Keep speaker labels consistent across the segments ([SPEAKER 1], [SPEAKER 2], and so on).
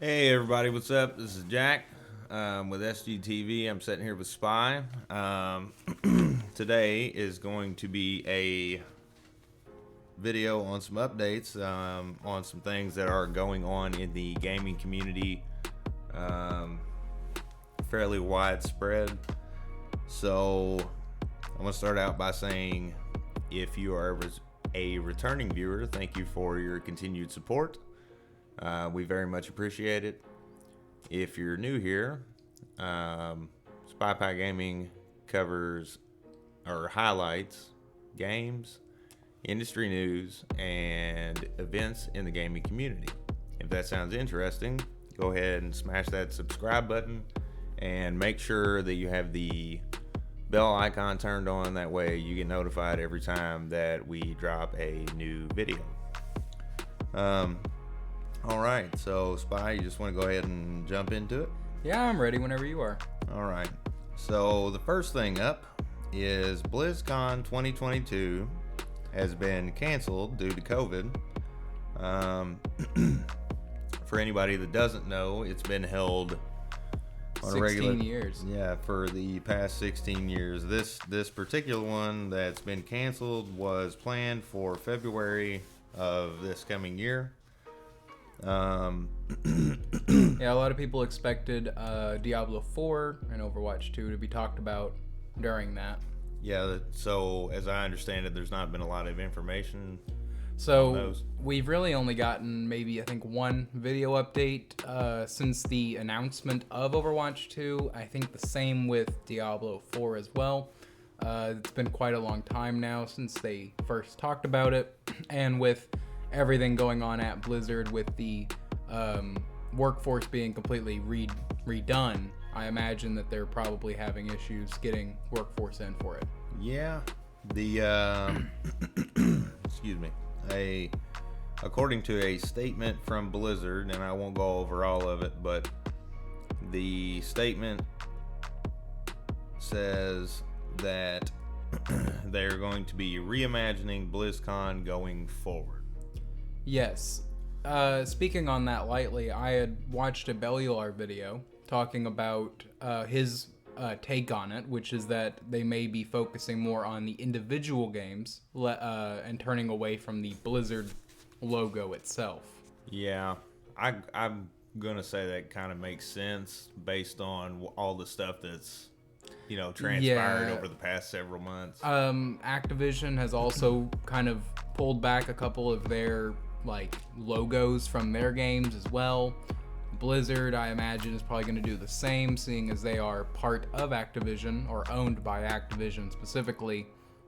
[SPEAKER 1] Hey everybody, what's up? This is Jack with SGTV. I'm sitting here with Spy. Today is going to be a video on some updates on some things that are going on in the gaming community, fairly widespread. So I'm going to start out by saying, if you are a returning viewer, thank you for your continued support. We very much appreciate it. If you're new here, Spy Pie Gaming covers or highlights games, industry news, and events in the gaming community. If that sounds interesting, go ahead and smash that subscribe button and make sure that you have the bell icon turned on. That way you get notified every time that we drop a new video. All right, so Spy, you just want to go ahead and jump into it?
[SPEAKER 2] Yeah, I'm ready whenever you are.
[SPEAKER 1] All right, so the first thing up is BlizzCon 2022 has been canceled due to COVID. For anybody that doesn't know, it's been held on
[SPEAKER 2] 16 years.
[SPEAKER 1] Yeah, for the past 16 years. This particular one that's been canceled was planned for February of this coming year.
[SPEAKER 2] Yeah, a lot of people expected Diablo 4 and Overwatch 2 to be talked about during that.
[SPEAKER 1] Yeah, so as I understand it, there's not been a lot of information.
[SPEAKER 2] So we've really only gotten maybe, I think, one video update since the announcement of Overwatch 2. I think the same with Diablo 4 as well. It's been quite a long time now since they first talked about it, and with everything going on at Blizzard with the workforce being completely redone, I imagine that they're probably having issues getting workforce in for it.
[SPEAKER 1] Yeah, the excuse me. According to a statement from Blizzard, and I won't go over all of it, but the statement says that they're going to be reimagining BlizzCon going forward.
[SPEAKER 2] Yes. Speaking on that lightly, I had watched a Bellular video talking about his take on it, which is that they may be focusing more on the individual games and turning away from the Blizzard logo itself.
[SPEAKER 1] Yeah, I'm gonna say that kind of makes sense based on all the stuff that's transpired over the past several months.
[SPEAKER 2] Activision has also kind of pulled back a couple of their logos from their games as well. Blizzard, I imagine, is probably going to do the same, seeing as they are part of Activision, or owned by Activision specifically.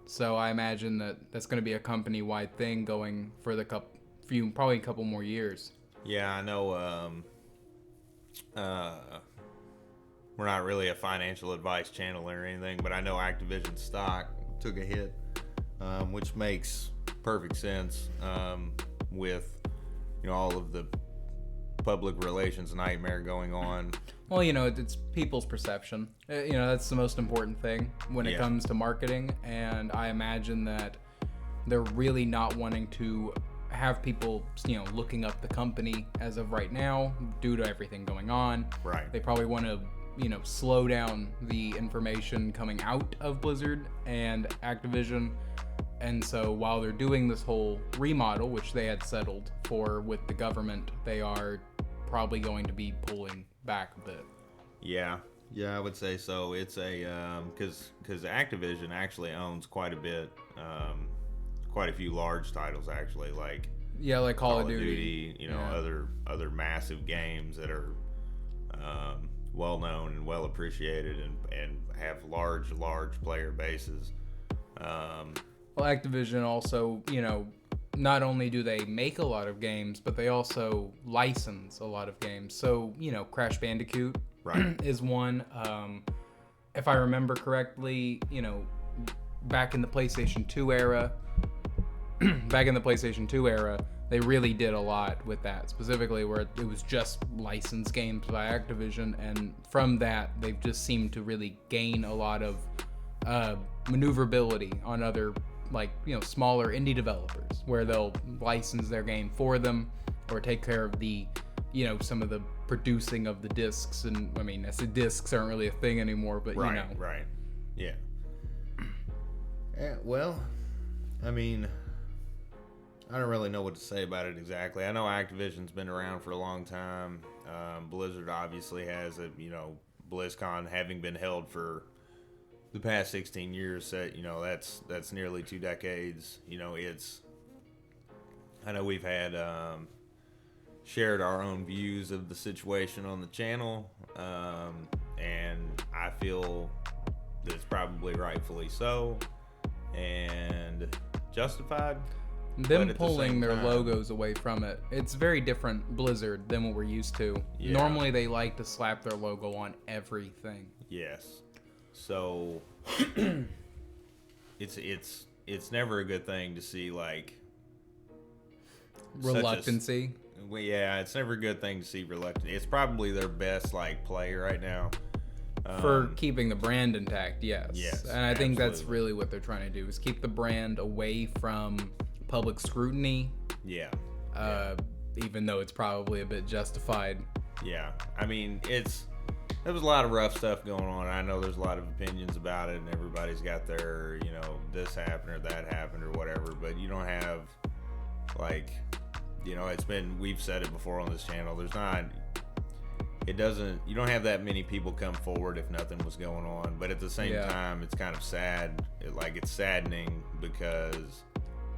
[SPEAKER 2] So I imagine that that's going to be a company-wide thing going for the probably a couple more years.
[SPEAKER 1] Yeah, I know. We're not really a financial advice channel or anything, but I know Activision stock took a hit, which makes perfect sense. With all of the public relations nightmare going on.
[SPEAKER 2] Well, it's people's perception. That's the most important thing when it comes to marketing, and I imagine that they're really not wanting to have people looking up the company as of right now due to everything going on.
[SPEAKER 1] Right.
[SPEAKER 2] They probably want to slow down the information coming out of Blizzard and Activision. And so while they're doing this whole remodel, which they had settled for with the government, they are probably going to be pulling back a bit.
[SPEAKER 1] Yeah, I would say so. It's a because Activision actually owns quite a bit, quite a few large titles actually, like
[SPEAKER 2] Call of Duty,
[SPEAKER 1] other massive games that are well known and well appreciated and have large player bases.
[SPEAKER 2] Well, Activision also, not only do they make a lot of games, but they also license a lot of games. So, Crash Bandicoot is one. If I remember correctly, back in the PlayStation 2 era, they really did a lot with that, specifically where it was just licensed games by Activision. And from that, they've just seemed to really gain a lot of maneuverability on other smaller indie developers, where they'll license their game for them or take care of the some of the producing of the discs. And I mean, I said discs aren't really a thing anymore, but
[SPEAKER 1] Right. Yeah. Yeah, well, I mean, I don't really know what to say about it exactly. I know Activision's been around for a long time. Blizzard obviously has BlizzCon having been held for the past 16 years. That's nearly 2 decades. I know we've had shared our own views of the situation on the channel, and I feel that it's probably rightfully so and justified.
[SPEAKER 2] Them pulling their logos away from it, it's very different Blizzard than what we're used to.
[SPEAKER 1] Yeah.
[SPEAKER 2] Normally they like to slap their logo on everything.
[SPEAKER 1] Yes. So it's never a good thing to see
[SPEAKER 2] reluctancy.
[SPEAKER 1] It's never a good thing to see reluctance. It's probably their best play right now.
[SPEAKER 2] For keeping the brand intact, yes.
[SPEAKER 1] Yes,
[SPEAKER 2] and I think that's really what they're trying to do, is keep the brand away from public scrutiny.
[SPEAKER 1] Yeah.
[SPEAKER 2] Even though it's probably a bit justified.
[SPEAKER 1] Yeah. I mean, there was a lot of rough stuff going on. I know there's a lot of opinions about it, and everybody's got their, this happened or that happened or whatever, but you don't have, we've said it before on this channel, you don't have that many people come forward if nothing was going on, but at the same time, it's kind of sad. It's saddening because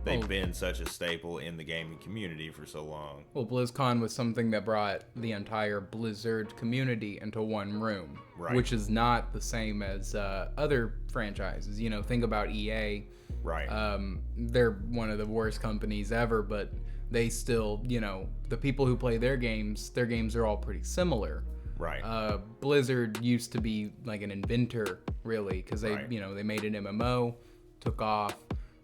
[SPEAKER 1] they've been such a staple in the gaming community for so long.
[SPEAKER 2] Well, BlizzCon was something that brought the entire Blizzard community into one room,
[SPEAKER 1] right.
[SPEAKER 2] Which is not the same as other franchises. Think about EA.
[SPEAKER 1] Right.
[SPEAKER 2] They're one of the worst companies ever, but they still, the people who play their games are all pretty similar.
[SPEAKER 1] Right.
[SPEAKER 2] Blizzard used to be like an inventor, really, because they, they made an MMO, took off.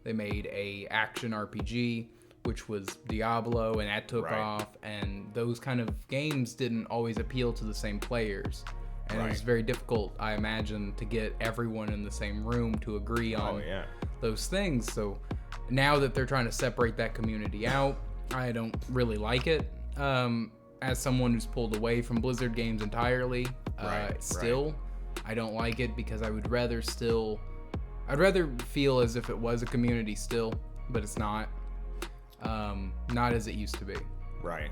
[SPEAKER 2] They made a action RPG, which was Diablo, and that took off. And those kind of games didn't always appeal to the same players. And it was very difficult, I imagine, to get everyone in the same room to agree on those things. So now that they're trying to separate that community out, I don't really like it. As someone who's pulled away from Blizzard games entirely, I don't like it because I'd rather feel as if it was a community still, but it's not. Not as it used to be.
[SPEAKER 1] Right.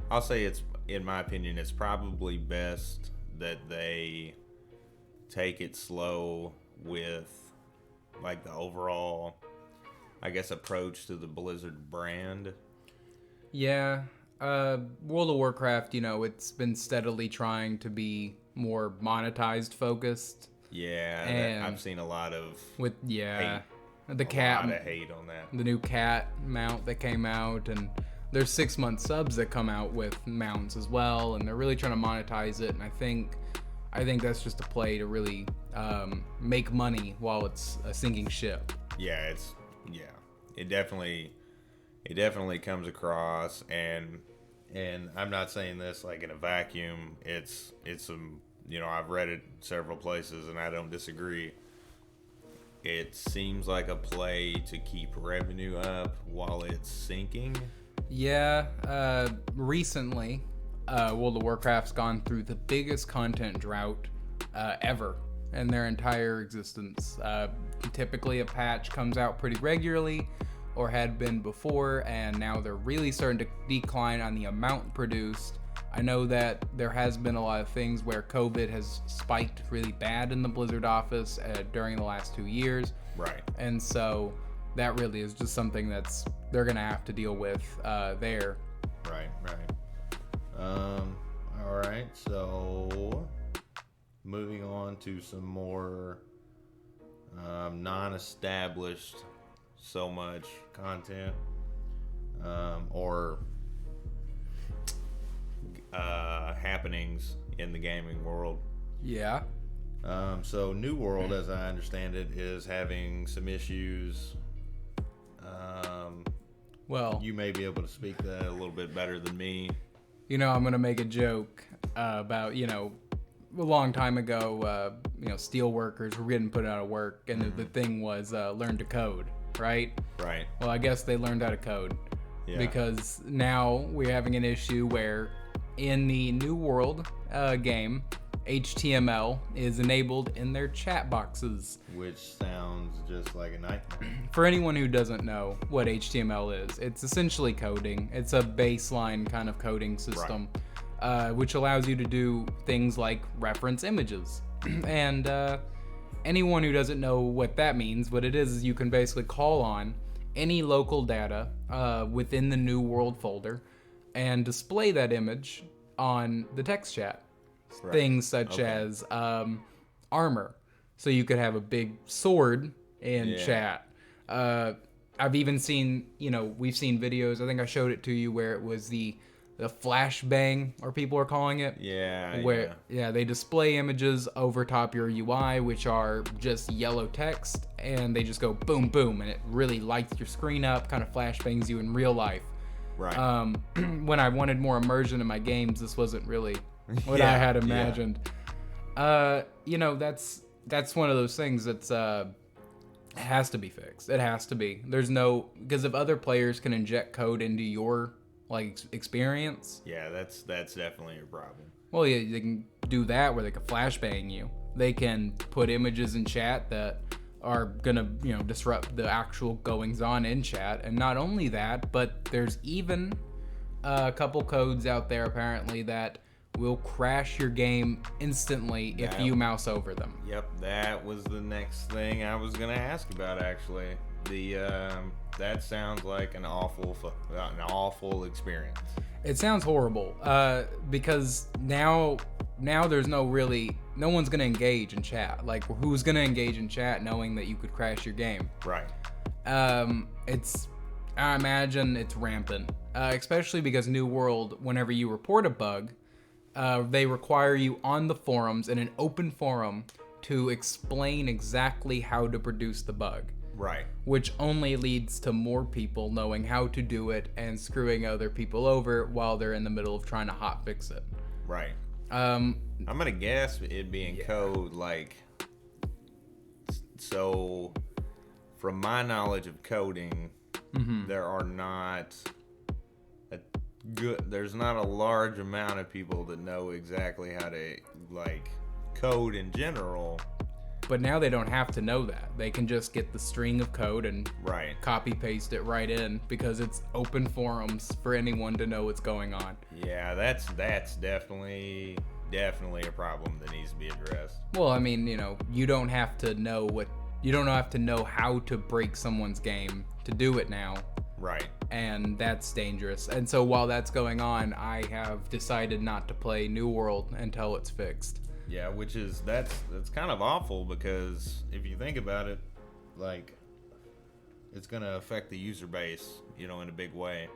[SPEAKER 1] I'll say in my opinion, it's probably best that they take it slow with the overall, I guess, approach to the Blizzard brand. Yeah.
[SPEAKER 2] World of Warcraft, it's been steadily trying to be more monetized focused.
[SPEAKER 1] Yeah, and I've seen a lot of hate.
[SPEAKER 2] The cat,
[SPEAKER 1] a lot of hate on that.
[SPEAKER 2] The new cat mount that came out, and there's 6-month subs that come out with mounts as well, and they're really trying to monetize it. And I think that's just a play to really make money while it's a sinking ship.
[SPEAKER 1] Yeah, it definitely comes across, and I'm not saying this in a vacuum. It's I've read it several places, and I don't disagree. It seems like a play to keep revenue up while it's sinking.
[SPEAKER 2] Yeah, recently, World of Warcraft's gone through the biggest content drought ever in their entire existence. Typically, a patch comes out pretty regularly, or had been before, and now they're really starting to decline on the amount produced. I know that there has been a lot of things where COVID has spiked really bad in the Blizzard office during the last 2 years.
[SPEAKER 1] Right.
[SPEAKER 2] And so that really is just something they're going to have to deal with there.
[SPEAKER 1] Right. All right, so moving on to some more non-established so much content or happenings in the gaming world.
[SPEAKER 2] Yeah.
[SPEAKER 1] So New World, as I understand it, is having some issues.
[SPEAKER 2] Well,
[SPEAKER 1] you may be able to speak to that a little bit better than me.
[SPEAKER 2] I'm going to make a joke about, a long time ago, steel workers were getting put out of work, and the thing was learn to code, right?
[SPEAKER 1] Right.
[SPEAKER 2] Well, I guess they learned how to code. because now we're having an issue where in the New World game, HTML is enabled in their chat boxes.
[SPEAKER 1] Which sounds just like a nightmare.
[SPEAKER 2] For anyone who doesn't know what HTML is, it's essentially coding. It's a baseline kind of coding system, which allows you to do things like reference images. And anyone who doesn't know what that means, what it is you can basically call on any local data within the New World folder and display that image on the text chat. Things such as armor. So you could have a big sword in chat. I've even seen, we've seen videos, I think I showed it to you, where it was the flashbang, or people are calling it. Where they display images over top your UI, which are just yellow text, and they just go boom, boom, and it really lights your screen up, kind of flashbangs you in real life.
[SPEAKER 1] Right.
[SPEAKER 2] When I wanted more immersion in my games, this wasn't really what I had imagined. That's one of those things that's has to be fixed. It has to be. Because if other players can inject code into your experience.
[SPEAKER 1] Yeah, that's definitely a problem.
[SPEAKER 2] Well, yeah, they can do that where they can flashbang you. They can put images in chat that are gonna disrupt the actual goings on in chat. And not only that, but there's even a couple codes out there apparently that will crash your game instantly if you mouse over them.
[SPEAKER 1] Yep, that was the next thing I was gonna ask about actually. That sounds like an awful experience.
[SPEAKER 2] It sounds horrible because now there's no one's gonna engage in chat. Like, who's gonna engage in chat knowing that you could crash your game?
[SPEAKER 1] Right.
[SPEAKER 2] I imagine it's rampant, especially because New World, whenever you report a bug, they require you on the forums in an open forum to explain exactly how to produce the bug.
[SPEAKER 1] Right.
[SPEAKER 2] Which only leads to more people knowing how to do it and screwing other people over while they're in the middle of trying to hotfix it.
[SPEAKER 1] Right. I'm gonna guess it being code, so from my knowledge of coding, there's not a large amount of people that know exactly how to code in general.
[SPEAKER 2] But now they don't have to know that. They can just get the string of code and copy paste it right in because it's open forums for anyone to know what's going on.
[SPEAKER 1] Yeah, that's definitely a problem that needs to be addressed.
[SPEAKER 2] Well, I mean, you don't have to know how to break someone's game to do it now.
[SPEAKER 1] Right.
[SPEAKER 2] And that's dangerous. And so while that's going on, I have decided not to play New World until it's fixed.
[SPEAKER 1] Yeah, that's kind of awful because if you think about it, it's going to affect the user base, in a big way.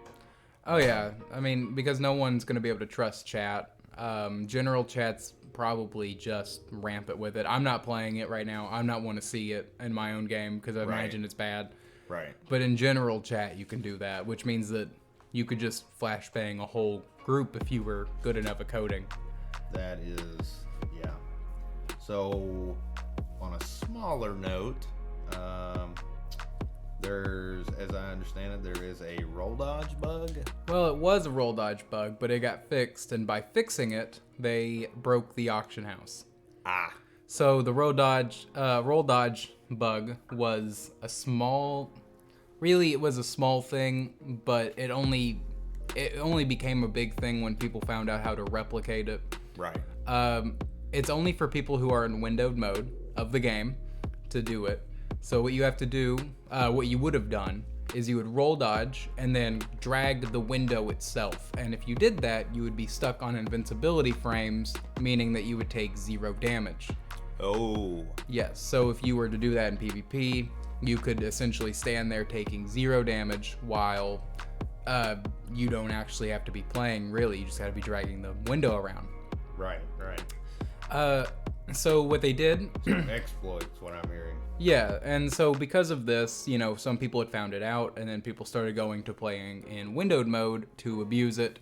[SPEAKER 2] Oh yeah, I mean, because no one's going to be able to trust chat. General chat's probably just rampant with it. I'm not playing it right now. I'm not want to see it in my own game because I imagine it's bad.
[SPEAKER 1] Right.
[SPEAKER 2] But in general chat, you can do that, which means that you could just flashbang a whole group if you were good enough at coding.
[SPEAKER 1] That is, yeah. So, on a smaller note, as I understand it, there is a roll dodge bug.
[SPEAKER 2] Well, it was a roll dodge bug, but it got fixed, and by fixing it, they broke the auction house. So the roll dodge bug was a small thing, but it only became a big thing when people found out how to replicate it.
[SPEAKER 1] Right.
[SPEAKER 2] It's only for people who are in windowed mode of the game to do it. So what you have to do, what you would have done, is you would roll dodge and then drag the window itself. And if you did that, you would be stuck on invincibility frames, meaning that you would take 0 damage.
[SPEAKER 1] Oh.
[SPEAKER 2] Yes, so if you were to do that in PvP, you could essentially stand there taking 0 damage while you don't actually have to be playing, really. You just gotta be dragging the window around.
[SPEAKER 1] Right.
[SPEAKER 2] So what they did...
[SPEAKER 1] exploits, what I'm hearing.
[SPEAKER 2] Yeah, and so because of this, some people had found it out, and then people started going to playing in windowed mode to abuse it.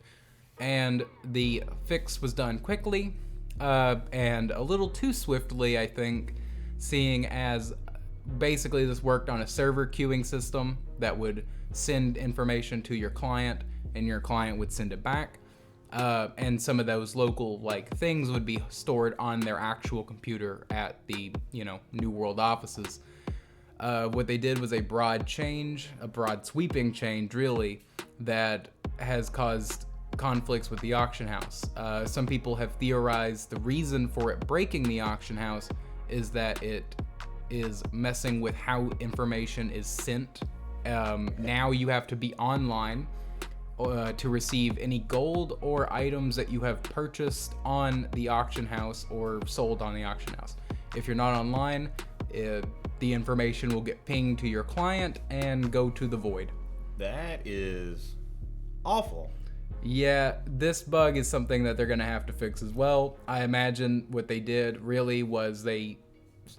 [SPEAKER 2] And the fix was done quickly, and a little too swiftly, I think, seeing as basically this worked on a server queuing system that would send information to your client, and your client would send it back. And some of those local things would be stored on their actual computer at the New World offices. What they did was a broad sweeping change, really, that has caused conflicts with the auction house. Some people have theorized the reason for it breaking the auction house is that it is messing with how information is sent. Now you have to be online to receive any gold or items that you have purchased on the auction house or sold on the auction house. If you're not online, the information will get pinged to your client and go to the void.
[SPEAKER 1] That is awful.
[SPEAKER 2] Yeah, this bug is something that they're going to have to fix as well. I imagine what they did really was they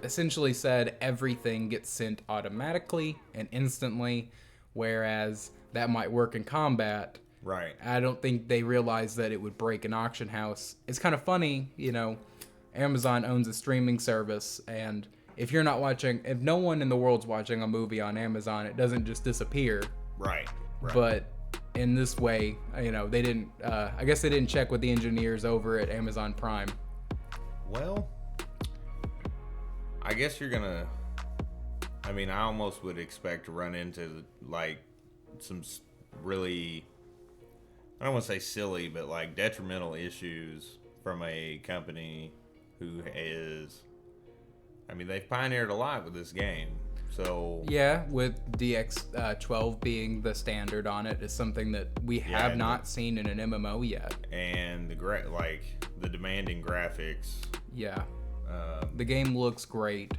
[SPEAKER 2] essentially said everything gets sent automatically and instantly, whereas that might work in combat.
[SPEAKER 1] Right.
[SPEAKER 2] I don't think they realized that it would break an auction house. It's kind of funny, Amazon owns a streaming service, and if no one in the world's watching a movie on Amazon, it doesn't just disappear.
[SPEAKER 1] Right.
[SPEAKER 2] But in this way, they didn't, I guess they didn't check with the engineers over at Amazon Prime.
[SPEAKER 1] Well, I guess I almost would expect to run into some really, I don't want to say silly, but detrimental issues from a company who is, they've pioneered a lot with this game. So
[SPEAKER 2] yeah, with DX12 being the standard on it is something that we have not seen in an MMO yet.
[SPEAKER 1] And the demanding graphics.
[SPEAKER 2] Yeah. The game looks great.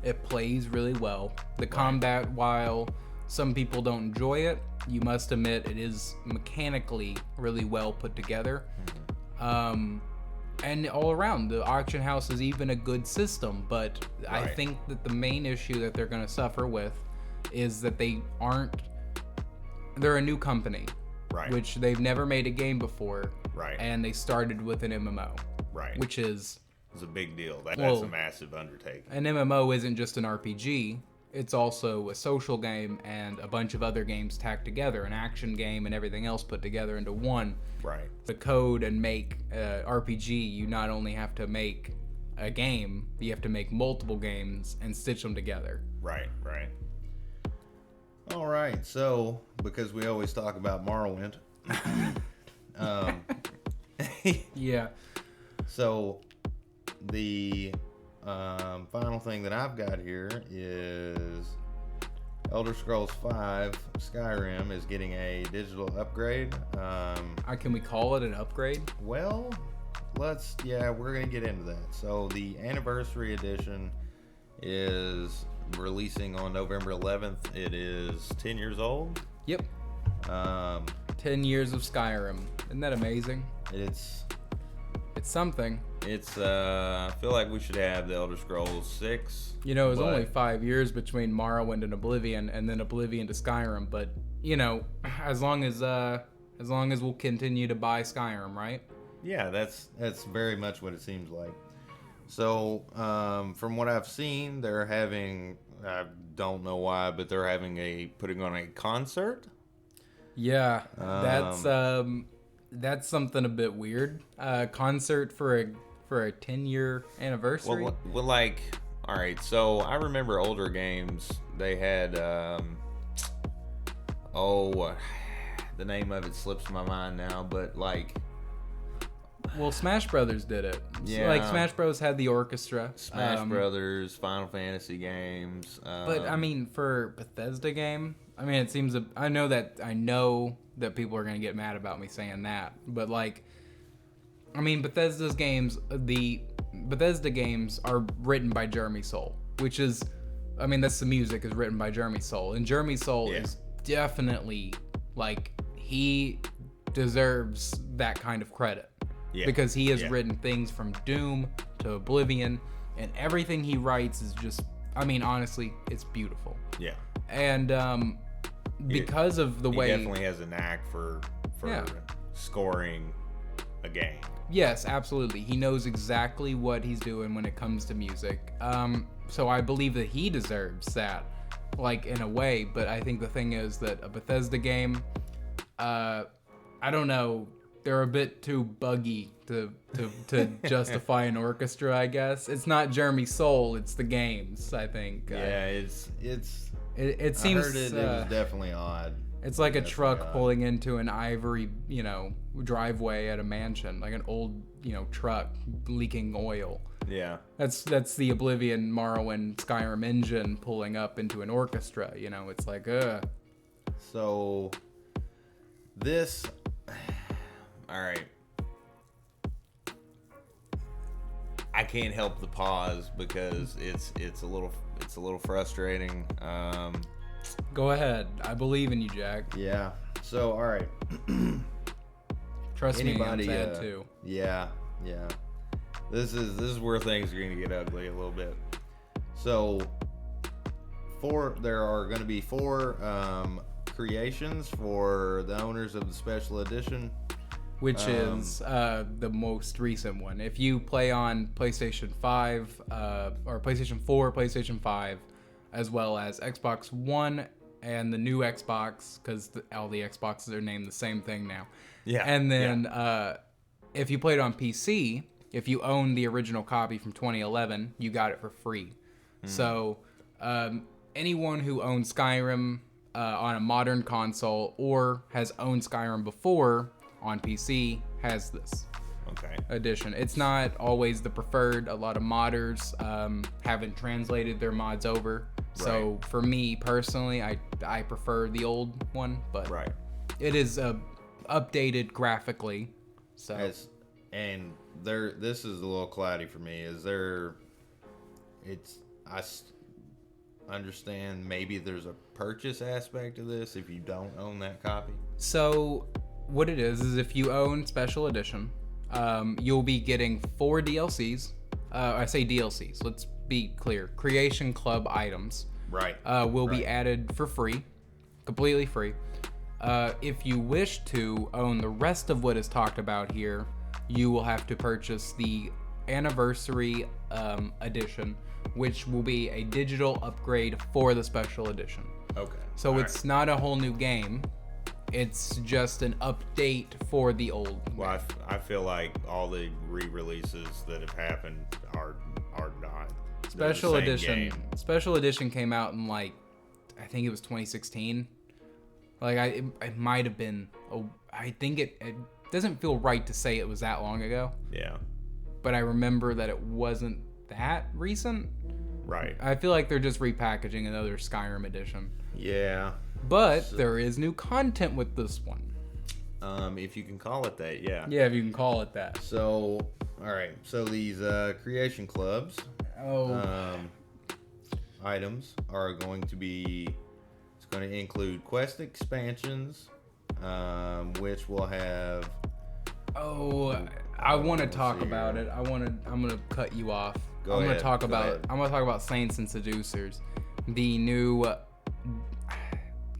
[SPEAKER 2] It plays really well. The combat, while some people don't enjoy it, you must admit it is mechanically really well put together. And all around, the auction house is even a good system, but I think that the main issue that they're going to suffer with is that they're a new company, which they've never made a game before, and they started with an MMO, which is
[SPEAKER 1] a big deal. That's a massive undertaking.
[SPEAKER 2] An MMO isn't just an RPG. It's also a social game and a bunch of other games tacked together, an action game and everything else put together into one.
[SPEAKER 1] Right.
[SPEAKER 2] To code and make RPG, you not only have to make a game, you have to make multiple games and stitch them together.
[SPEAKER 1] Right. All right. So, because we always talk about Morrowind,
[SPEAKER 2] yeah.
[SPEAKER 1] So, the final thing that I've got here is Elder Scrolls V Skyrim is getting a digital upgrade.
[SPEAKER 2] Can we call it an upgrade?
[SPEAKER 1] Well, we're going to get into that. So the Anniversary Edition is releasing on November 11th. It is 10 years old.
[SPEAKER 2] Yep. 10 years of Skyrim. Isn't that amazing?
[SPEAKER 1] It's
[SPEAKER 2] something.
[SPEAKER 1] It's I feel like we should have the Elder Scrolls 6.
[SPEAKER 2] It was only 5 years between Morrowind and Oblivion, and then Oblivion to Skyrim. But as long as we'll continue to buy Skyrim, right?
[SPEAKER 1] Yeah, that's very much what it seems like. So from what I've seen, they're having, I don't know why, but they're putting on a concert.
[SPEAKER 2] Yeah, that's something a bit weird. Concert for a 10-year anniversary.
[SPEAKER 1] Well, all right. So I remember older games. They had, the name of it slips my mind now, but
[SPEAKER 2] well, Smash Brothers did it.
[SPEAKER 1] Yeah.
[SPEAKER 2] Smash Bros had the orchestra.
[SPEAKER 1] Smash Brothers, Final Fantasy games.
[SPEAKER 2] But for Bethesda game, it seems. I know that people are gonna get mad about me saying that, but Bethesda's games, the Bethesda games are written by Jeremy Soule, which is, that's the music is written by Jeremy Soule, and Jeremy Soule is definitely he deserves that kind of credit. Yeah. Because he has written things from Doom to Oblivion, and everything he writes is just, honestly, it's beautiful.
[SPEAKER 1] Yeah.
[SPEAKER 2] And because of the way...
[SPEAKER 1] He definitely has a knack for scoring a game.
[SPEAKER 2] Yes, absolutely. He knows exactly what he's doing when it comes to music. So I believe that he deserves that, like, in a way. But I think the thing is that a Bethesda game, I don't know, they're a bit too buggy to justify an orchestra, I guess. It's not Jeremy Soule, it's the games, I think.
[SPEAKER 1] Yeah, it seems... I heard it was definitely odd.
[SPEAKER 2] It's like a truck pulling into an ivory, driveway at a mansion, like an old, truck leaking oil.
[SPEAKER 1] Yeah.
[SPEAKER 2] That's the Oblivion, Morrowind, Skyrim engine pulling up into an orchestra, it's like,
[SPEAKER 1] So, this... All right. I can't help the pause because it's a little frustrating.
[SPEAKER 2] Go ahead. I believe in you, Jack.
[SPEAKER 1] Yeah. So, all right.
[SPEAKER 2] Trust me, I'm sad too.
[SPEAKER 1] Yeah. This is where things are going to get ugly a little bit. So, there are going to be 4 creations for the owners of the special edition,
[SPEAKER 2] which is the most recent one. If you play on PlayStation 5 or PlayStation 4, PlayStation 5, as well as Xbox One and the new Xbox, because all the Xboxes are named the same thing now.
[SPEAKER 1] Yeah.
[SPEAKER 2] And then if you played on PC, if you own the original copy from 2011, you got it for free. So anyone who owns Skyrim on a modern console or has owned Skyrim before on PC has this edition. It's not always the preferred. A lot of modders haven't translated their mods over. So for me personally, I prefer the old one, but it is updated graphically. So this is a little cloudy for me. I understand maybe there's a purchase aspect to this if you don't own that copy. So what it is if you own Special Edition, you'll be getting 4 DLCs. I say DLCs. Let's be clear. Creation Club items. Will be added for free, completely free. If you wish to own the rest of what is talked about here, you will have to purchase the Anniversary Edition, which will be a digital upgrade for the Special Edition. So it's not a whole new game. It's just an update for the old. Well, I feel like all the re-releases that have happened are not. Special Edition. Game. Special Edition came out in I think it was 2016. It might have been. I think it doesn't feel right to say it was that long ago. Yeah. But I remember that it wasn't that recent. I feel like they're just repackaging another Skyrim edition. Yeah. But there is new content with this one. If you can call it that, yeah. Yeah, if you can call it that. So, all right. So these creation clubs items are going to be. It's going to include quest expansions, which will have. I want to talk about it. I'm gonna cut you off. I'm gonna talk about Saints and Seducers, the new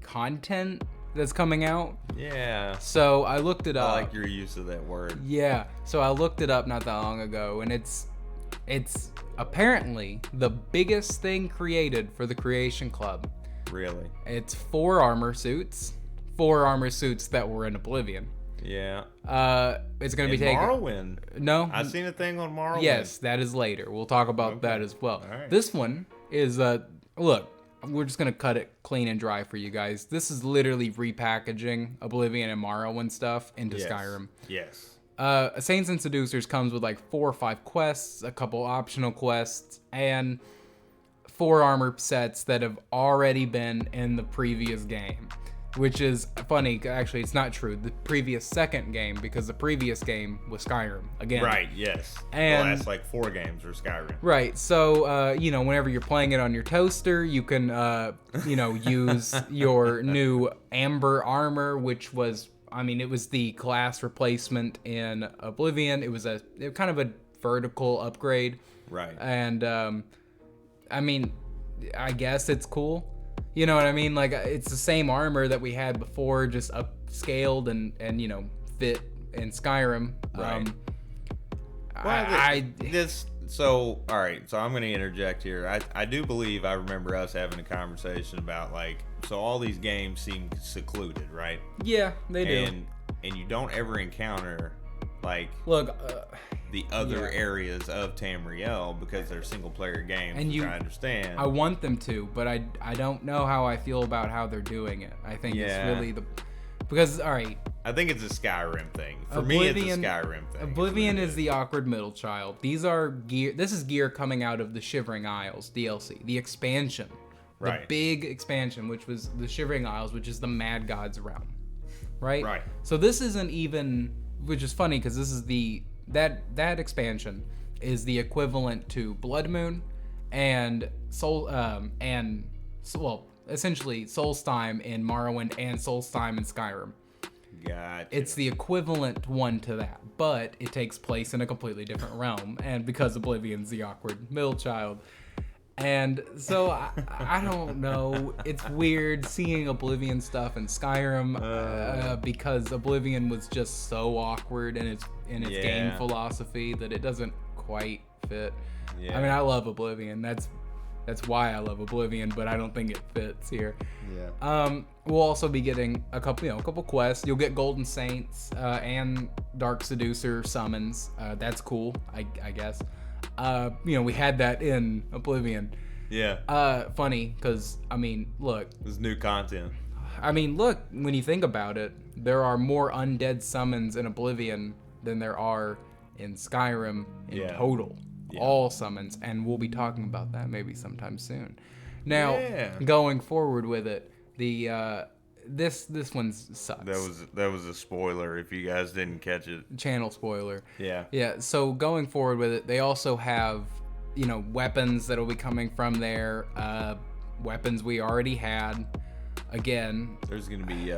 [SPEAKER 2] content that's coming out. Yeah. So I looked it up. I like your use of that word. Yeah. So I looked it up not that long ago, and it's apparently the biggest thing created for the Creation Club. Really? It's 4 armor suits that were in Oblivion. Yeah. It's gonna be taken. Morrowind. No. I've seen a thing on Morrowind. Yes, that is later. We'll talk about that as well. All right. This one is look. We're just gonna cut it clean and dry for you guys. This is literally repackaging Oblivion and Morrowind stuff into Skyrim. Yes. Saints and Seducers comes with 4 or 5 quests, a couple optional quests, and 4 armor sets that have already been in the previous game. Which is funny. Actually, it's not true. The previous second game, because the previous game was Skyrim again. Right. Yes. And the last 4 games were Skyrim. Right. So, whenever you're playing it on your toaster, you can, use your new amber armor, which was, it was the class replacement in Oblivion. It was kind of a vertical upgrade. Right. And, I guess it's cool. You know what I mean? It's the same armor that we had before, just upscaled and fit in Skyrim. Right.
[SPEAKER 1] So, all right. So I'm going to interject here. I do believe I remember us having a conversation about so all these games seem secluded, right?
[SPEAKER 2] Yeah, they do.
[SPEAKER 1] And you don't ever encounter
[SPEAKER 2] look
[SPEAKER 1] the other areas of Tamriel because they're single player games, which I understand.
[SPEAKER 2] I want them to, but I don't know how I feel about how they're doing it. I think it's really because all right.
[SPEAKER 1] I think it's a Skyrim thing. For me, it's a Skyrim thing.
[SPEAKER 2] Oblivion is the awkward middle child. These are gear. This is gear coming out of the Shivering Isles DLC, the expansion, the big expansion, which was the Shivering Isles, which is the Mad God's realm, right?
[SPEAKER 1] Right.
[SPEAKER 2] So this isn't even, which is funny because this is that expansion is the equivalent to Blood Moon and essentially Solstheim in Morrowind and Solstheim in Skyrim.
[SPEAKER 1] Gotcha.
[SPEAKER 2] It's the equivalent one to that, but it takes place in a completely different realm, and because Oblivion's the awkward middle child. And so I don't know. It's weird seeing Oblivion stuff in Skyrim because Oblivion was just so awkward in its game philosophy that it doesn't quite fit. Yeah. I mean, I love Oblivion. That's why I love Oblivion, but I don't think it fits here. Yeah. We'll also be getting a couple quests. You'll get Golden Saints and Dark Seducer summons. That's cool, I guess. We had that in Oblivion.
[SPEAKER 1] Yeah.
[SPEAKER 2] Funny, because, I mean, look.
[SPEAKER 1] There's new content.
[SPEAKER 2] I mean, look, when you think about it, there are more undead summons in Oblivion than there are in Skyrim in total. Yeah. All summons, and we'll be talking about that maybe sometime soon. Now, going forward with it, the this one sucks.
[SPEAKER 1] That was a spoiler if you guys didn't catch it.
[SPEAKER 2] Channel spoiler.
[SPEAKER 1] Yeah.
[SPEAKER 2] Yeah. So going forward with it, they also have weapons that'll be coming from there. Weapons we already had. Again,
[SPEAKER 1] there's gonna be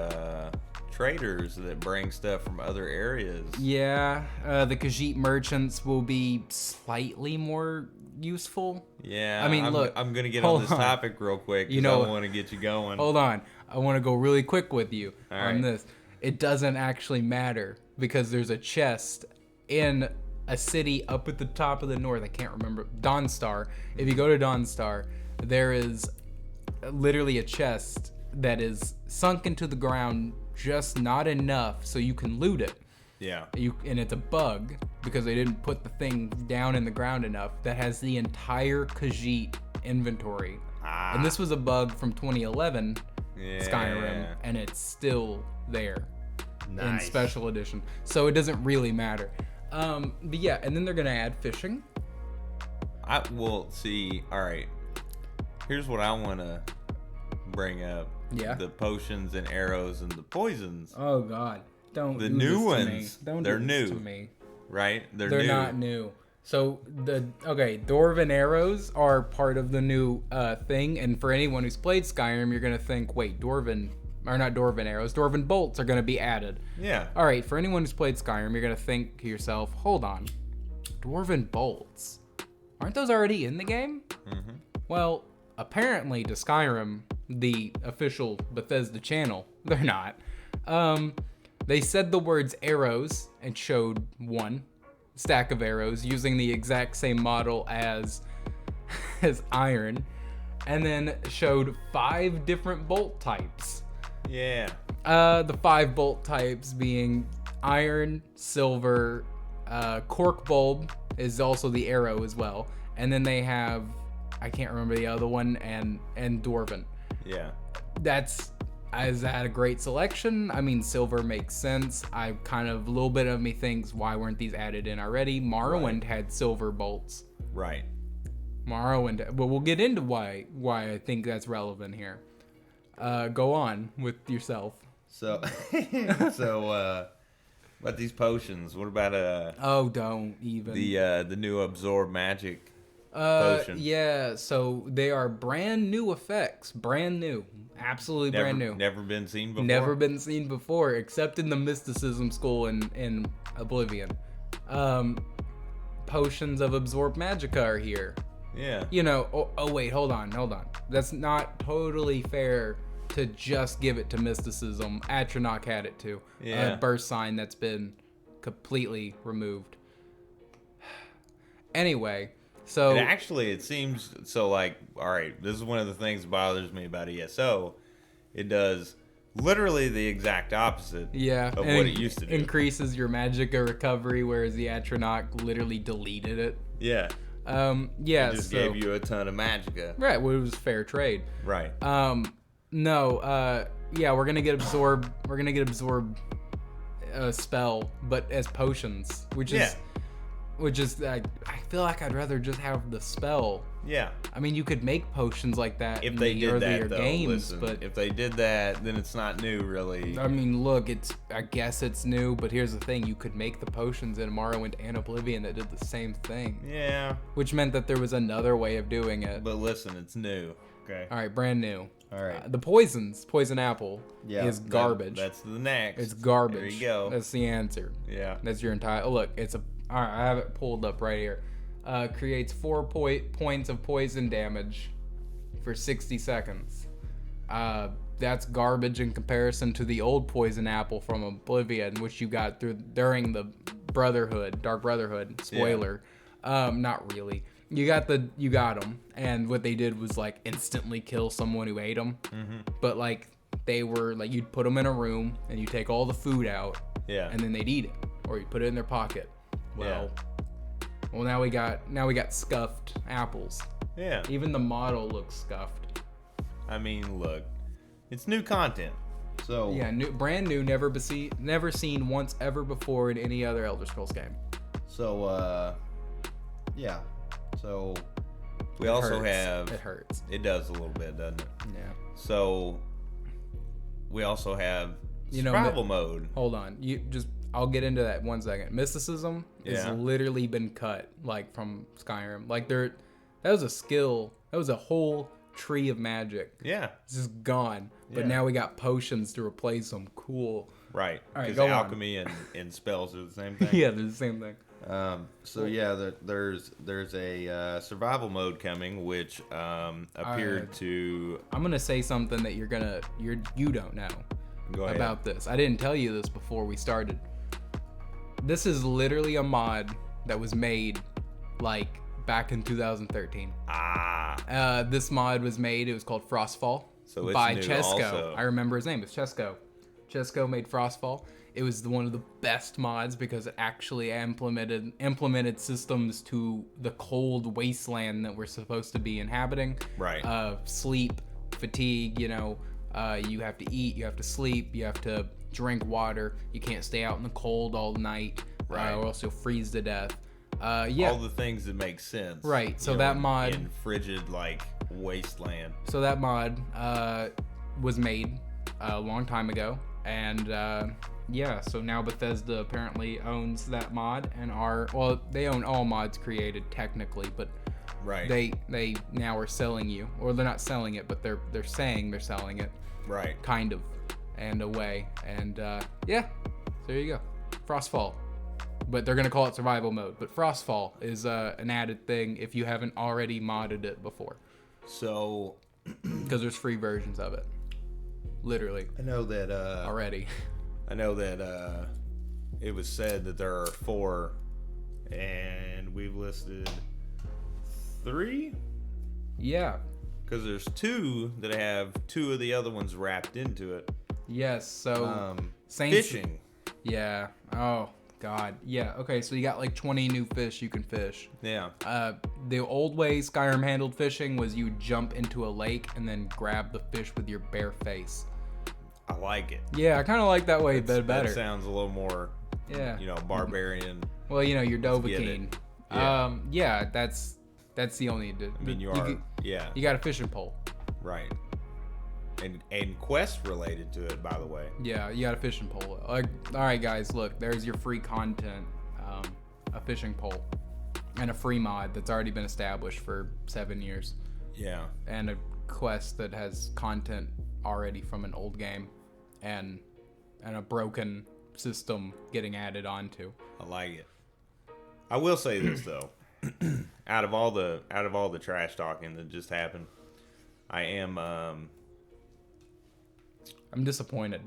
[SPEAKER 1] traders that bring stuff from other areas.
[SPEAKER 2] Yeah, the Khajiit merchants will be slightly more useful.
[SPEAKER 1] Yeah,
[SPEAKER 2] I mean, look,
[SPEAKER 1] I'm gonna get on this topic real quick because I want to get you going.
[SPEAKER 2] Hold on, I want to go really quick with you on this. It doesn't actually matter because there's a chest in a city up at the top of the north. I can't remember. Dawnstar. If you go to Dawnstar, there is literally a chest that is sunk into the ground just not enough so you can loot it.
[SPEAKER 1] Yeah.
[SPEAKER 2] And it's a bug because they didn't put the thing down in the ground enough that has the entire Khajiit inventory. And this was a bug from 2011 Skyrim, and it's still there in special edition. So it doesn't really matter. But yeah, and then they're gonna add fishing.
[SPEAKER 1] See, all right. Here's what I want to bring up.
[SPEAKER 2] Yeah.
[SPEAKER 1] The potions and arrows and the poisons.
[SPEAKER 2] Oh God! Don't
[SPEAKER 1] the
[SPEAKER 2] do
[SPEAKER 1] new
[SPEAKER 2] this
[SPEAKER 1] ones.
[SPEAKER 2] To me. Don't
[SPEAKER 1] they're
[SPEAKER 2] do
[SPEAKER 1] new.
[SPEAKER 2] This to me.
[SPEAKER 1] Right? They're
[SPEAKER 2] new. Not new. So Dwarven arrows are part of the new thing, and for anyone who's played Skyrim, you're gonna think, wait, Dwarven arrows, Dwarven bolts are gonna be added.
[SPEAKER 1] Yeah.
[SPEAKER 2] All right, for anyone who's played Skyrim, you're gonna think to yourself, hold on, Dwarven bolts, aren't those already in the game? Mm-hmm. Well, apparently to Skyrim, the official Bethesda channel, they're not. They said the words arrows and showed one stack of arrows using the exact same model as iron, and then showed 5 different bolt types.
[SPEAKER 1] Yeah.
[SPEAKER 2] The 5 bolt types being iron, silver, cork bulb is also the arrow as well, and then they have, I can't remember the other one, and Dwarven.
[SPEAKER 1] Yeah.
[SPEAKER 2] Is that a great selection? I mean, silver makes sense. A little bit of me thinks, why weren't these added in already? Morrowind had silver bolts.
[SPEAKER 1] Right.
[SPEAKER 2] Morrowind, but we'll get into why I think that's relevant here. Go on with yourself.
[SPEAKER 1] So, about these potions, what about
[SPEAKER 2] Oh, don't even.
[SPEAKER 1] The new absorb magic potion.
[SPEAKER 2] Yeah, so they are brand new effects. Brand new. Absolutely brand new.
[SPEAKER 1] Never been seen before?
[SPEAKER 2] Never been seen before, except in the Mysticism School in Oblivion. Potions of Absorb Magicka are here.
[SPEAKER 1] Yeah.
[SPEAKER 2] Wait, hold on. That's not totally fair to just give it to Mysticism. Atronach had it too.
[SPEAKER 1] Yeah.
[SPEAKER 2] A burst sign that's been completely removed. Anyway, So
[SPEAKER 1] it seems so. Like, all right, this is one of the things that bothers me about ESO. It does literally the exact opposite of what it used to do.
[SPEAKER 2] Increases your magicka recovery, whereas the Atronach literally deleted it.
[SPEAKER 1] Yeah.
[SPEAKER 2] Yeah.
[SPEAKER 1] It just gave you a ton of magicka.
[SPEAKER 2] Right. Well, it was fair trade.
[SPEAKER 1] Right.
[SPEAKER 2] No. Yeah, we're gonna get absorb. We're gonna get absorb spell, but as potions, which is I feel like I'd rather just have the spell.
[SPEAKER 1] Yeah.
[SPEAKER 2] I mean, you could make potions like that
[SPEAKER 1] if
[SPEAKER 2] in
[SPEAKER 1] they
[SPEAKER 2] the
[SPEAKER 1] did
[SPEAKER 2] earlier
[SPEAKER 1] that, though,
[SPEAKER 2] games,
[SPEAKER 1] listen,
[SPEAKER 2] but
[SPEAKER 1] if they did that, then it's not new, really.
[SPEAKER 2] I mean, look, I guess it's new, but here's the thing: you could make the potions in Morrowind and Oblivion that did the same thing.
[SPEAKER 1] Yeah.
[SPEAKER 2] Which meant that there was another way of doing it.
[SPEAKER 1] But listen, it's new. Okay.
[SPEAKER 2] All right, brand new.
[SPEAKER 1] All right.
[SPEAKER 2] The poison apple is garbage.
[SPEAKER 1] That's the next.
[SPEAKER 2] It's garbage.
[SPEAKER 1] There you go.
[SPEAKER 2] That's the answer.
[SPEAKER 1] Yeah.
[SPEAKER 2] That's your entire. Look, all right, I have it pulled up right here. Creates 4 points of poison damage for 60 seconds. That's garbage in comparison to the old poison apple from Oblivion, which you got during the Dark Brotherhood. Spoiler. Yeah. Not really. You got them, and what they did was like instantly kill someone who ate them. Mm-hmm. But like they were like, you'd put them in a room and you take all the food out.
[SPEAKER 1] Yeah.
[SPEAKER 2] And then they'd eat it, or you put it in their pocket. Well, now we got scuffed apples.
[SPEAKER 1] Yeah.
[SPEAKER 2] Even the model looks scuffed.
[SPEAKER 1] I mean, look, it's new content. So
[SPEAKER 2] yeah, brand new, never seen once ever before in any other Elder Scrolls game.
[SPEAKER 1] So yeah. So we also have.
[SPEAKER 2] It hurts.
[SPEAKER 1] It does a little bit, doesn't it?
[SPEAKER 2] Yeah.
[SPEAKER 1] So we also have survival mode.
[SPEAKER 2] Hold on. I'll get into that 1 second. Mysticism has literally been cut, like, from Skyrim. Like, that was a skill. That was a whole tree of magic.
[SPEAKER 1] Yeah.
[SPEAKER 2] It's just gone. But now we got potions to replace them. Cool.
[SPEAKER 1] Right.
[SPEAKER 2] All right,
[SPEAKER 1] because alchemy and spells are the same thing.
[SPEAKER 2] Yeah, they're the same thing.
[SPEAKER 1] There's a survival mode coming, which appeared to.
[SPEAKER 2] I'm gonna say something that you don't know about this. I didn't tell you this before we started. This is literally a mod that was made like back in 2013. This mod was made. It was called Frostfall by Chesko.
[SPEAKER 1] Also.
[SPEAKER 2] I remember his name. It's Chesko. Chesko made Frostfall. It was one of the best mods because it actually implemented systems to the cold wasteland that we're supposed to be inhabiting.
[SPEAKER 1] Right.
[SPEAKER 2] Sleep, fatigue, you have to eat, you have to sleep, you have to drink water. You can't stay out in the cold all night,
[SPEAKER 1] right?
[SPEAKER 2] Or else you'll freeze to death. All
[SPEAKER 1] the things that make sense.
[SPEAKER 2] Right. So that mod
[SPEAKER 1] in frigid wasteland.
[SPEAKER 2] So that mod was made a long time ago, and so now Bethesda apparently owns that mod and they own all mods created technically, but
[SPEAKER 1] right.
[SPEAKER 2] They now are selling you, or they're not selling it, but they're saying they're selling it.
[SPEAKER 1] Right.
[SPEAKER 2] Kind of, and away, and so there you go, Frostfall. But they're gonna call it survival mode. But Frostfall is an added thing if you haven't already modded it before.
[SPEAKER 1] So,
[SPEAKER 2] because there's free versions of it, literally.
[SPEAKER 1] I know that
[SPEAKER 2] already.
[SPEAKER 1] I know that it was said that there are 4, and we've listed 3.
[SPEAKER 2] Yeah.
[SPEAKER 1] Because there's 2 that have 2 of the other ones wrapped into it.
[SPEAKER 2] Yes. So
[SPEAKER 1] fishing.
[SPEAKER 2] Yeah. Oh God. Yeah. Okay. So you got like 20 new fish you can fish.
[SPEAKER 1] Yeah.
[SPEAKER 2] The old way Skyrim handled fishing was you jump into a lake and then grab the fish with your bare face.
[SPEAKER 1] I like it.
[SPEAKER 2] Yeah, I kind of like that way better.
[SPEAKER 1] That sounds a little more,
[SPEAKER 2] yeah,
[SPEAKER 1] barbarian.
[SPEAKER 2] Well, you're Dovahkiin.
[SPEAKER 1] Yeah.
[SPEAKER 2] That's the only.
[SPEAKER 1] I mean, you
[SPEAKER 2] got a fishing pole.
[SPEAKER 1] Right. And quest related to it, by the way.
[SPEAKER 2] Yeah, you got a fishing pole. All right, guys, look, there's your free content. A fishing pole and a free mod that's already been established for 7 years.
[SPEAKER 1] Yeah.
[SPEAKER 2] And a quest that has content already from an old game, and a broken system getting added onto.
[SPEAKER 1] I like it. I will say this though, out of all the trash talking that just happened, I am
[SPEAKER 2] I'm disappointed.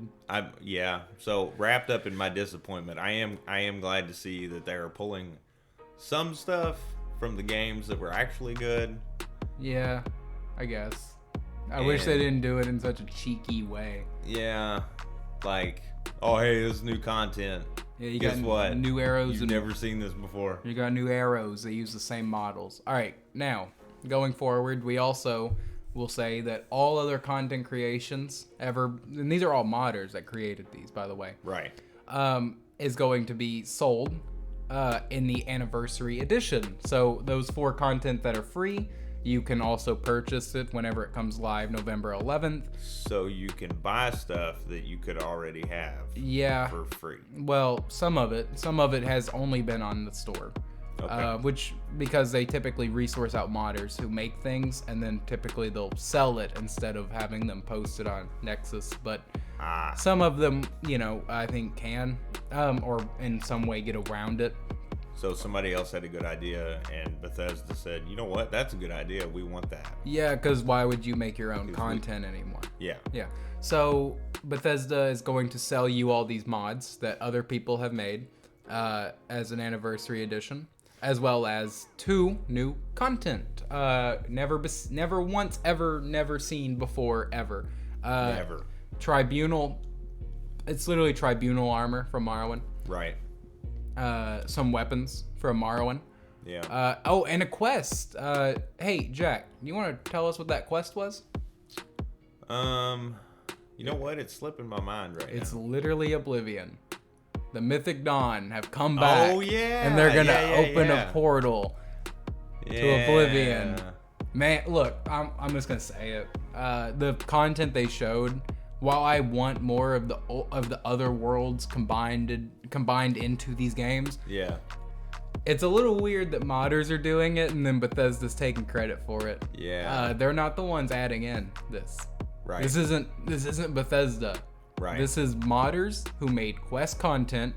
[SPEAKER 1] So wrapped up in my disappointment, I am glad to see that they are pulling some stuff from the games that were actually good.
[SPEAKER 2] Yeah, I guess. I wish they didn't do it in such a cheeky way.
[SPEAKER 1] Yeah, like, oh hey, this is new content.
[SPEAKER 2] Yeah, you
[SPEAKER 1] Guess
[SPEAKER 2] got
[SPEAKER 1] what?
[SPEAKER 2] new arrows.
[SPEAKER 1] You've never seen this before.
[SPEAKER 2] You got new arrows. They use the same models. All right, now going forward, we also will say that all other content creations ever, and these are all modders that created these, by the way.
[SPEAKER 1] Right.
[SPEAKER 2] Is going to be sold in the Anniversary Edition. So those 4 content that are free, you can also purchase it whenever it comes live, November 11th.
[SPEAKER 1] So you can buy stuff that you could already have.
[SPEAKER 2] Yeah.
[SPEAKER 1] For free.
[SPEAKER 2] Well, some of it has only been on the store.
[SPEAKER 1] Okay.
[SPEAKER 2] Which, because they typically resource out modders who make things, and then typically they'll sell it instead of having them posted on Nexus. But some of them, I think can, or in some way get around it.
[SPEAKER 1] So somebody else had a good idea, and Bethesda said, you know what, that's a good idea, we want that.
[SPEAKER 2] Yeah, because why would you make your own content anymore?
[SPEAKER 1] Yeah.
[SPEAKER 2] Yeah. So Bethesda is going to sell you all these mods that other people have made as an Anniversary Edition, as well as 2 new content. Never once ever, never seen before ever.
[SPEAKER 1] Never.
[SPEAKER 2] Tribunal. It's literally Tribunal armor from Morrowind.
[SPEAKER 1] Right.
[SPEAKER 2] Some weapons from Morrowind.
[SPEAKER 1] Yeah.
[SPEAKER 2] And a quest. Hey, Jack, you want to tell us what that quest was?
[SPEAKER 1] You know what? It's slipping my mind right now.
[SPEAKER 2] It's literally Oblivion. The Mythic Dawn have come back.
[SPEAKER 1] Oh, yeah.
[SPEAKER 2] And they're going to open a portal to Oblivion.
[SPEAKER 1] Yeah.
[SPEAKER 2] Man, look, I'm just going to say it. The content they showed, while I want more of the other worlds combined into these games,
[SPEAKER 1] Yeah.
[SPEAKER 2] it's a little weird that modders are doing it and then Bethesda's taking credit for it.
[SPEAKER 1] Yeah.
[SPEAKER 2] They're not the ones adding in this.
[SPEAKER 1] Right.
[SPEAKER 2] This isn't Bethesda.
[SPEAKER 1] Right.
[SPEAKER 2] This is modders who made quest content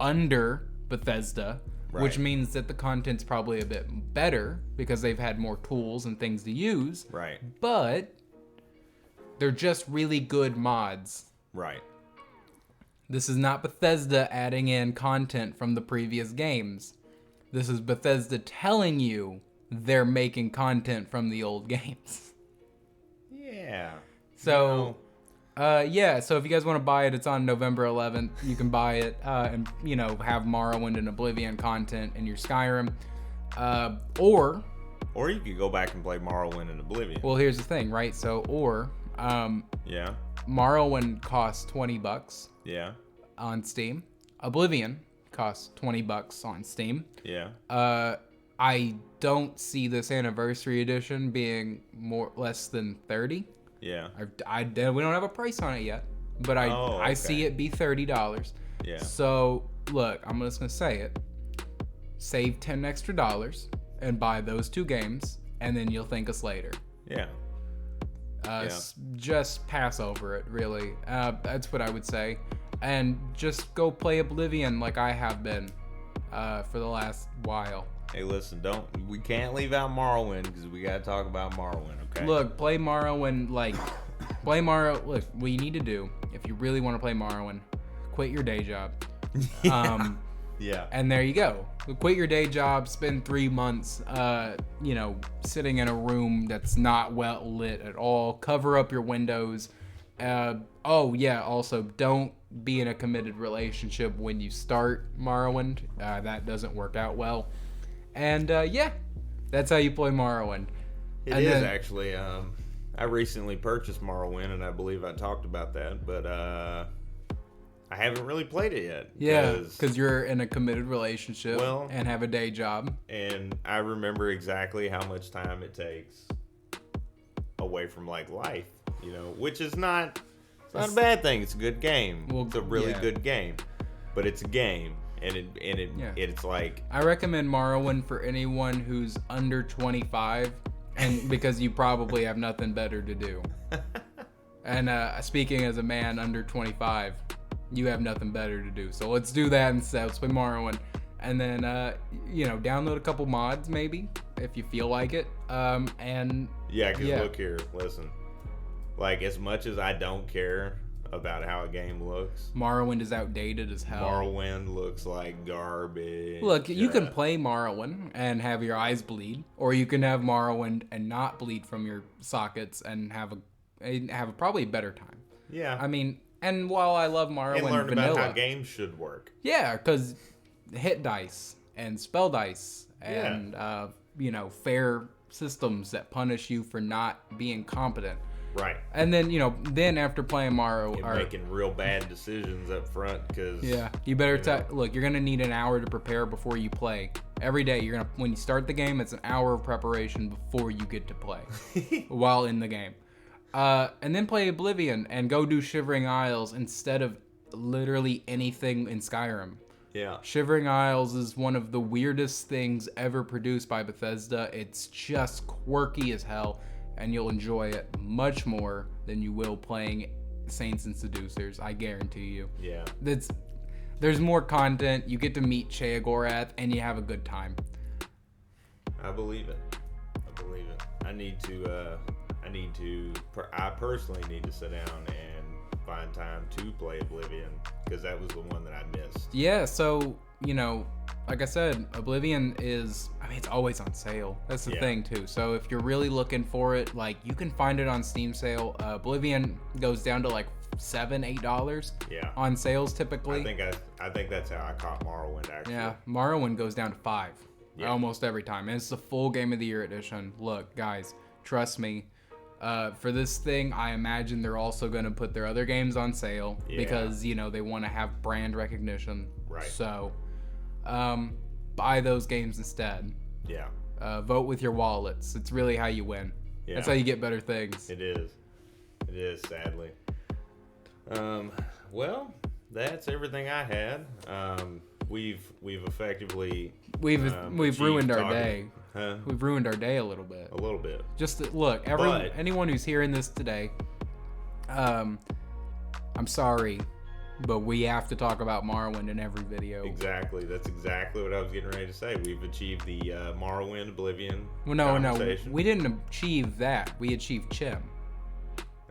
[SPEAKER 2] under Bethesda, which means that the content's probably a bit better because they've had more tools and things to use.
[SPEAKER 1] Right.
[SPEAKER 2] But they're just really good mods.
[SPEAKER 1] Right.
[SPEAKER 2] This is not Bethesda adding in content from the previous games. This is Bethesda telling you they're making content from the old games.
[SPEAKER 1] Yeah.
[SPEAKER 2] So, so if you guys want to buy it, it's on November 11th. You can buy it and, have Morrowind and Oblivion content in your Skyrim. Or
[SPEAKER 1] you could go back and play Morrowind and Oblivion.
[SPEAKER 2] Well, here's the thing, right? So,
[SPEAKER 1] yeah.
[SPEAKER 2] Morrowind costs $20
[SPEAKER 1] Yeah.
[SPEAKER 2] on Steam. Oblivion costs $20 on Steam.
[SPEAKER 1] Yeah.
[SPEAKER 2] I don't see this Anniversary Edition being less than $30.
[SPEAKER 1] Yeah.
[SPEAKER 2] We don't have a price on it yet, but I see it be $30.
[SPEAKER 1] Yeah.
[SPEAKER 2] So look, I'm just gonna say it. Save $10 extra and buy those 2 games, and then you'll thank us later.
[SPEAKER 1] Yeah.
[SPEAKER 2] Just pass over it, really. That's what I would say, and just go play Oblivion like I have been for the last while.
[SPEAKER 1] Hey, listen, we can't leave out Morrowind because we gotta talk about Morrowind, okay?
[SPEAKER 2] Look, play Morrowind Look, what you need to do if you really want to play Morrowind, quit your day job.
[SPEAKER 1] Yeah.
[SPEAKER 2] And there you go. Quit your day job, spend 3 months, sitting in a room that's not well lit at all. Cover up your windows. Also, don't be in a committed relationship when you start Morrowind. That doesn't work out well. And that's how you play Morrowind.
[SPEAKER 1] It is actually. I recently purchased Morrowind, and I believe I talked about that, but I haven't really played it yet.
[SPEAKER 2] Yeah, because you're in a committed relationship and have a day job.
[SPEAKER 1] And I remember exactly how much time it takes away from life, which is not a bad thing. It's a good game.
[SPEAKER 2] Well,
[SPEAKER 1] it's a really good game, but it's a game. It's like,
[SPEAKER 2] I recommend Morrowind for anyone who's under 25, and because you probably have nothing better to do. And speaking as a man under 25, you have nothing better to do. So let's do that instead. Let's play Morrowind, and then download a couple mods maybe if you feel like it. Look here, listen. As much as I don't care
[SPEAKER 1] about how a game looks.
[SPEAKER 2] Morrowind is outdated as hell.
[SPEAKER 1] Morrowind looks like garbage.
[SPEAKER 2] Look, you can play Morrowind and have your eyes bleed, or you can have Morrowind and not bleed from your sockets and have a probably better time.
[SPEAKER 1] Yeah.
[SPEAKER 2] I mean, and while I love Morrowind
[SPEAKER 1] and learn
[SPEAKER 2] vanilla,
[SPEAKER 1] about how games should work.
[SPEAKER 2] Yeah, because hit dice and spell dice and fair systems that punish you for not being competent.
[SPEAKER 1] Right.
[SPEAKER 2] And then, then after playing
[SPEAKER 1] You're making real bad decisions up front because...
[SPEAKER 2] Yeah. You better... Look, you're going to need an hour to prepare before you play. Every day, when you start the game, it's an hour of preparation before you get to play while in the game. And then play Oblivion and go do Shivering Isles instead of literally anything in Skyrim.
[SPEAKER 1] Yeah.
[SPEAKER 2] Shivering Isles is one of the weirdest things ever produced by Bethesda. It's just quirky as hell. And you'll enjoy it much more than you will playing Saints and Seducers. I guarantee you.
[SPEAKER 1] Yeah.
[SPEAKER 2] There's more content. You get to meet Sheogorath, and you have a good time.
[SPEAKER 1] I believe it. I personally need to sit down and find time to play Oblivion because that was the one that I missed.
[SPEAKER 2] Yeah. So like I said, Oblivion is, it's always on sale. That's the thing too. So if you're really looking for it, you can find it on Steam sale. Oblivion goes down to $7-8 on sales typically.
[SPEAKER 1] I think that's how I caught Morrowind actually.
[SPEAKER 2] Yeah, Morrowind goes down to $5 almost every time. And it's the full Game of the Year edition. Look, guys, trust me. For this thing, I imagine they're also going to put their other games on sale because, they want to have brand recognition.
[SPEAKER 1] Right.
[SPEAKER 2] So, buy those games instead.
[SPEAKER 1] Yeah.
[SPEAKER 2] Vote with your wallets. It's really how you win. Yeah. That's how you get better things.
[SPEAKER 1] It is, sadly. Well, that's everything I had. We've effectively
[SPEAKER 2] we've ruined our day.
[SPEAKER 1] Huh?
[SPEAKER 2] We've ruined our day a little bit.
[SPEAKER 1] A little bit.
[SPEAKER 2] Just look, anyone who's hearing this today, I'm sorry, but we have to talk about Morrowind in every video.
[SPEAKER 1] Exactly. That's exactly what I was getting ready to say. We've achieved the Morrowind Oblivion.
[SPEAKER 2] Well, no, we didn't achieve that. We achieved Chim.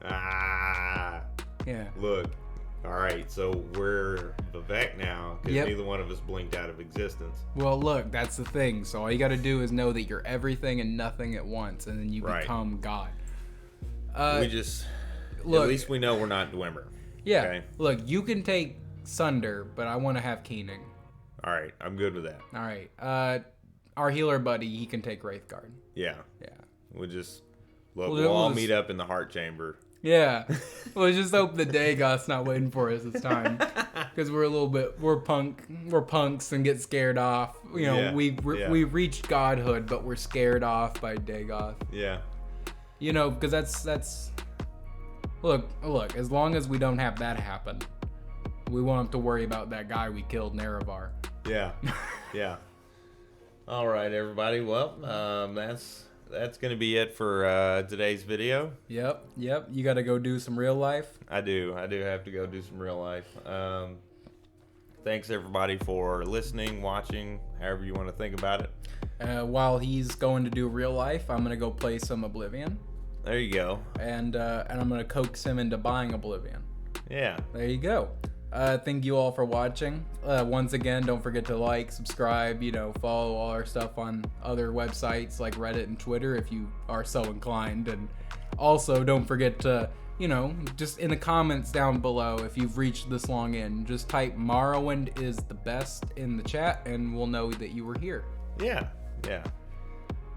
[SPEAKER 1] Yeah. Look. All right, so we're Vivek now because neither one of us blinked out of existence.
[SPEAKER 2] Well, look, that's the thing. So all you got to do is know that you're everything and nothing at once, and then you become God.
[SPEAKER 1] At least we know we're not Dwemer.
[SPEAKER 2] Yeah.
[SPEAKER 1] Okay?
[SPEAKER 2] Look, you can take Sunder, but I want to have Keening.
[SPEAKER 1] All right, I'm good with that.
[SPEAKER 2] All right. Our healer buddy, he can take Wraithguard.
[SPEAKER 1] Yeah.
[SPEAKER 2] Yeah.
[SPEAKER 1] We'll all meet up in the heart chamber.
[SPEAKER 2] Yeah. We'll just hope the Dagoth's not waiting for us this time. Because we're punks and get scared off. We've reached godhood, but we're scared off by Dagoth.
[SPEAKER 1] Yeah.
[SPEAKER 2] Because that's look, as long as we don't have that happen, we won't have to worry about that guy we killed in Erevar.
[SPEAKER 1] Yeah. Yeah. All right, everybody. Well, that's going to be it for today's video.
[SPEAKER 2] Yep. You got to go do some real life.
[SPEAKER 1] I do have to go do some real life. Thanks, everybody, for listening, watching, however you want to think about it.
[SPEAKER 2] While he's going to do real life, I'm going to go play some Oblivion.
[SPEAKER 1] There you go.
[SPEAKER 2] And I'm going to coax him into buying Oblivion.
[SPEAKER 1] Yeah.
[SPEAKER 2] There you go. Thank you all for watching. Once again, don't forget to like, subscribe, follow all our stuff on other websites like Reddit and Twitter if you are so inclined. And also, don't forget to, just in the comments down below, if you've reached this long in, just type Morrowind is the best in the chat and we'll know that you were here.
[SPEAKER 1] Yeah.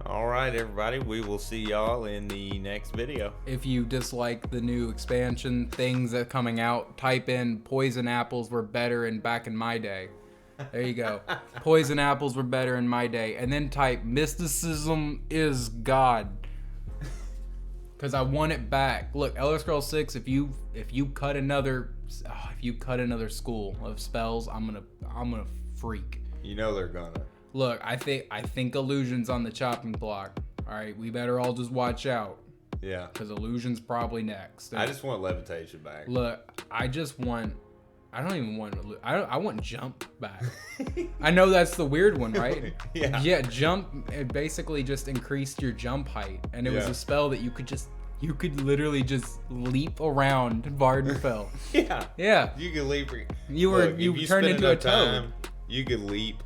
[SPEAKER 1] All right, everybody. We will see y'all in the next video.
[SPEAKER 2] If you dislike the new expansion things that are coming out, type in poison apples were better back in my day. There you go. Poison apples were better in my day. And then type mysticism is God. Because I want it back. Look, Elder Scrolls 6, if you cut another school of spells, I'm gonna freak.
[SPEAKER 1] They're gonna.
[SPEAKER 2] Look, I think Illusion's on the chopping block. All right, we better all just watch out.
[SPEAKER 1] Yeah.
[SPEAKER 2] Because Illusion's probably next.
[SPEAKER 1] I just want levitation back.
[SPEAKER 2] Look, I want jump back. I know that's the weird one, right?
[SPEAKER 1] Yeah.
[SPEAKER 2] Yeah, jump, it basically just increased your jump height. And it was a spell that you you could literally just leap around Vardenfell.
[SPEAKER 1] Yeah.
[SPEAKER 2] Yeah.
[SPEAKER 1] You could leap.
[SPEAKER 2] You turned into a toad.
[SPEAKER 1] You could leap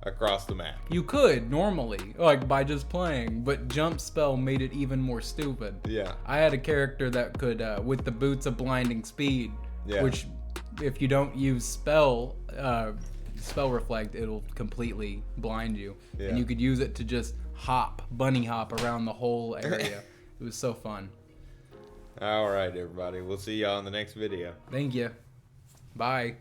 [SPEAKER 1] across the map.
[SPEAKER 2] You could normally, like by just playing, but jump spell made it even more stupid.
[SPEAKER 1] Yeah.
[SPEAKER 2] I had a character that could, with the boots of blinding speed, which if you don't use spell reflect, it'll completely blind you.
[SPEAKER 1] Yeah.
[SPEAKER 2] And you could use it to just bunny hop around the whole area. It was so fun.
[SPEAKER 1] All right, everybody. We'll see y'all in the next video.
[SPEAKER 2] Thank you. Bye.